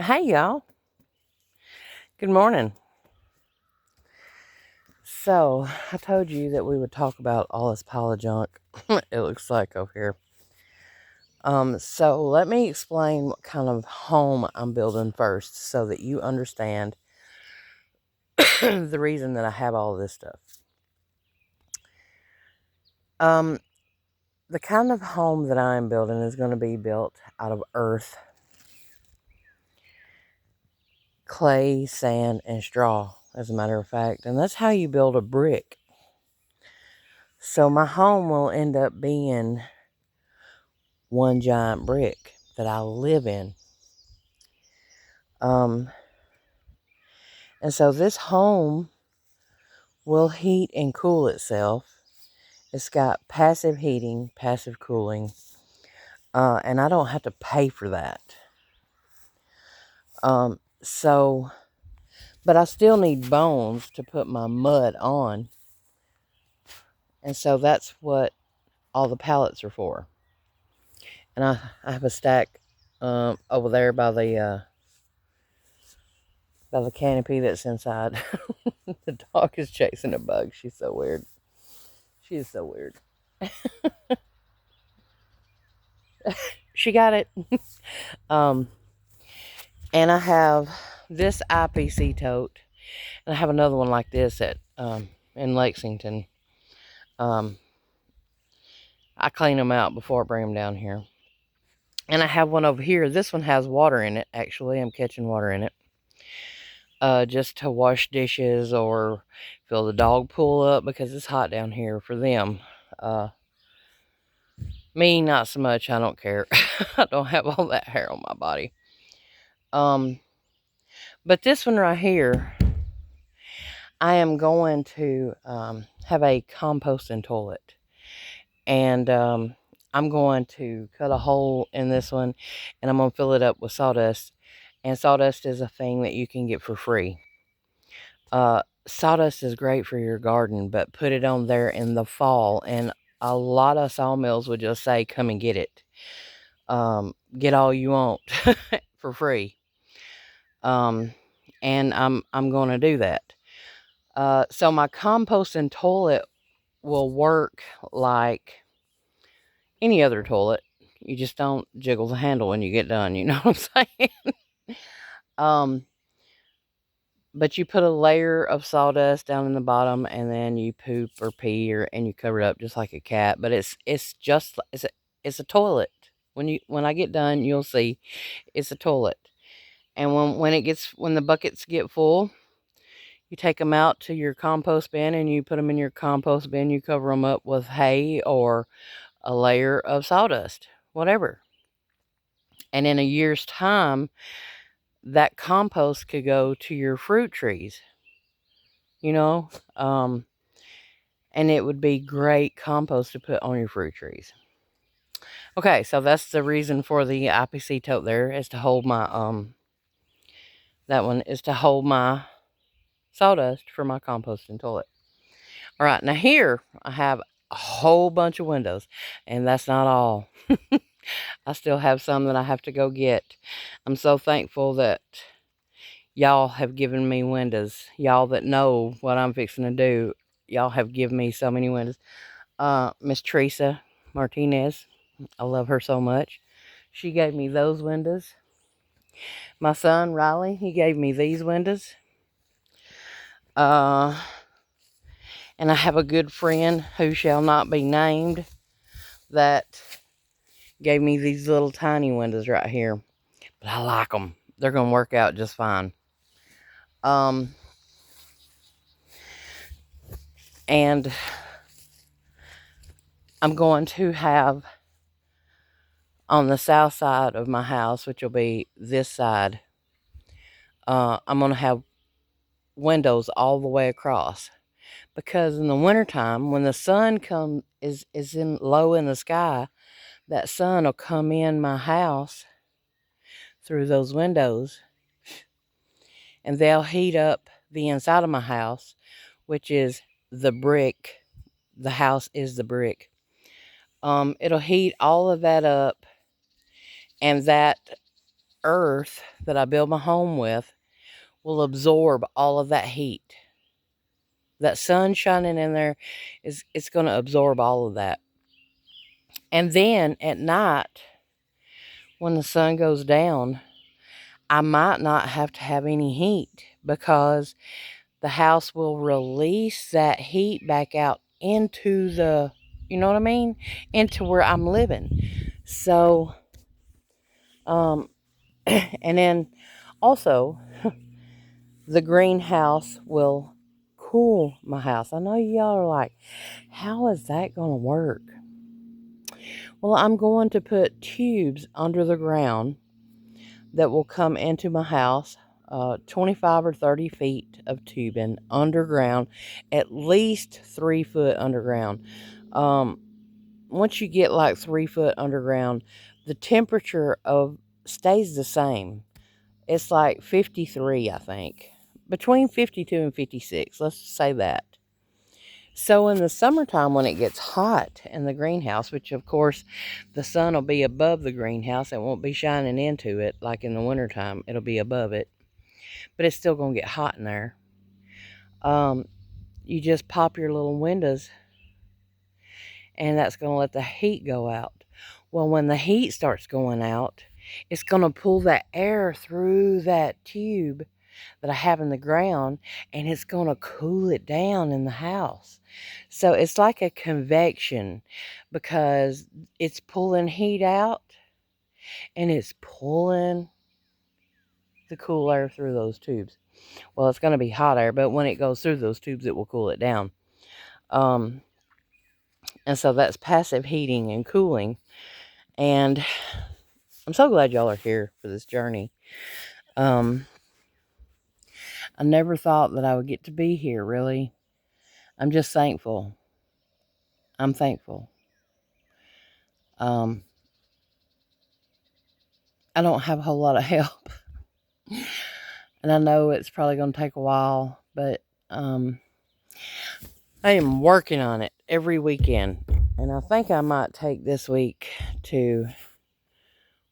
Hey, y'all. Good morning. So, I told you that we would talk about all this pile of junk it looks like over here. So let me explain what kind of home I'm building first so that you understand the reason that I have all this stuff. Um, the kind of home that I'm building is going to be built out of earth, clay, sand, and straw, as a matter of fact. And that's how you build a brick. So my home will end up being one giant brick that I live in. Um, and so this home will heat and cool itself. It's got passive heating, passive cooling, and I don't have to pay for that. So, but I still need bones to put my mud on, and so that's what all the pallets are for. And I have a stack over there by the canopy that's inside. The dog is chasing a bug. She's so weird. She is so weird. She got it. um, and I have this IPC tote, and I have another one like this at in Lexington. Um, I clean them out before I bring them down here. And I have one over here. This one has water in it. Actually, I'm catching water in it. Just to wash dishes or fill the dog pool up because it's hot down here for them. Me, not so much. I don't care. I don't have all that hair on my body. But this one right here, I am going to have a composting toilet. And I'm going to cut a hole in this one, and I'm going to fill it up with sawdust. And sawdust is a thing that you can get for free. Sawdust is great for your garden, but put it on there in the fall, and a lot of sawmills would just say, come and get it. Get all you want for free. And I'm going to do that. So my composting toilet will work like any other toilet. You just don't jiggle the handle when you get done, you know what I'm saying? um, but you put a layer of sawdust down in the bottom, and then you poop or pee, and you cover it up just like a cat. But it's a toilet. When I get done, you'll see it's a toilet. And when the buckets get full, you take them out to your compost bin, and you put them in your compost bin. You cover them up with hay or a layer of sawdust, whatever. And in a year's time, that compost could go to your fruit trees, you know, and it would be great compost to put on your fruit trees. Okay, so that's the reason for the IPC tote there, is to hold my, that one is to hold my sawdust for my composting toilet. All right, now here I have a whole bunch of windows, and that's not all. I still have some that I have to go get. I'm so thankful that y'all have given me windows. Y'all that know what I'm fixing to do, y'all have given me so many windows. Miss Teresa Martinez, I love her so much. She gave me those windows. My son Riley, he gave me these windows. Uh, and I have a good friend who shall not be named that gave me these little tiny windows right here. But I like them. They're going to work out just fine. And I'm going to have on the south side of my house, which will be this side, I'm going to have windows all the way across. Because in the wintertime, when the sun is in low in the sky, that sun will come in my house through those windows, and they'll heat up the inside of my house, which is the brick. The house is the brick. It'll heat all of that up, and that earth that I build my home with will absorb all of that heat. That sun shining in there it's going to absorb all of that. And then at night, when the sun goes down, I might not have to have any heat because the house will release that heat back out into the, you know what I mean? Into where I'm living. So, and then also, the greenhouse will cool my house. I know y'all are like, how is that going to work? Well, I'm going to put tubes under the ground that will come into my house, 25 or 30 feet of tubing underground, at least 3 foot underground. Once you get like 3 foot underground, the temperature of stays the same. It's like 53, I think. Between 52 and 56, let's say that. So in the summertime, when it gets hot in the greenhouse, which of course the sun will be above the greenhouse, it won't be shining into it like in the wintertime. It'll be above it, but it's still going to get hot in there. You just pop your little windows, and that's going to let the heat go out. Well, when the heat starts going out, it's going to pull that air through that tube that I have in the ground, and it's going to cool it down in the house. So it's like a convection, because it's pulling heat out and it's pulling the cool air through those tubes. Well, it's going to be hot air, but when it goes through those tubes, it will cool it down. And so that's passive heating and cooling. And I'm so glad y'all are here for this journey. I never thought that I would get to be here, really. I'm just thankful. I'm thankful. I don't have a whole lot of help. And I know it's probably going to take a while, but I am working on it every weekend. And I think I might take this week to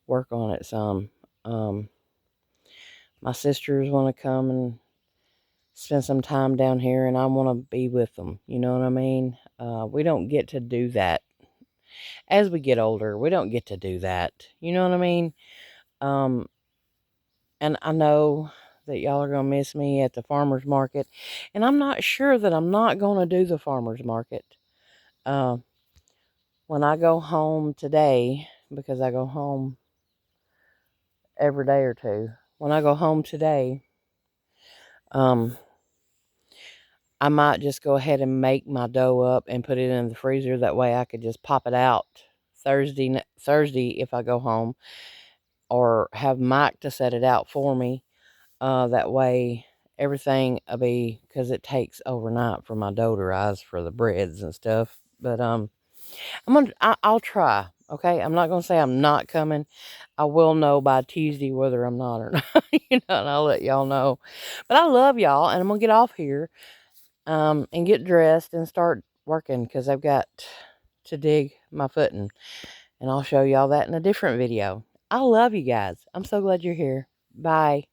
work on it some. My sisters want to come and spend some time down here, and I want to be with them. You know what I mean? We don't get to do that. As we get older, we don't get to do that. You know what I mean? And I know that y'all are going to miss me at the farmer's market. And I'm not sure that I'm not going to do the farmer's market. When I go home today, because I go home every day or two. When I go home today, I might just go ahead and make my dough up and put it in the freezer. That way I could just pop it out Thursday if I go home, or have Mike to set it out for me. That way everything will be, because it takes overnight for my dough to rise for the breads and stuff. But I'll try. Okay, I'm not gonna say I'm not coming. I will know by Tuesday whether I'm not or not. And I'll let y'all know. But I love y'all, and I'm gonna get off here, and get dressed and start working, because I've got to dig my footing, and I'll show y'all that in a different video. I love you guys. I'm so glad you're here. Bye.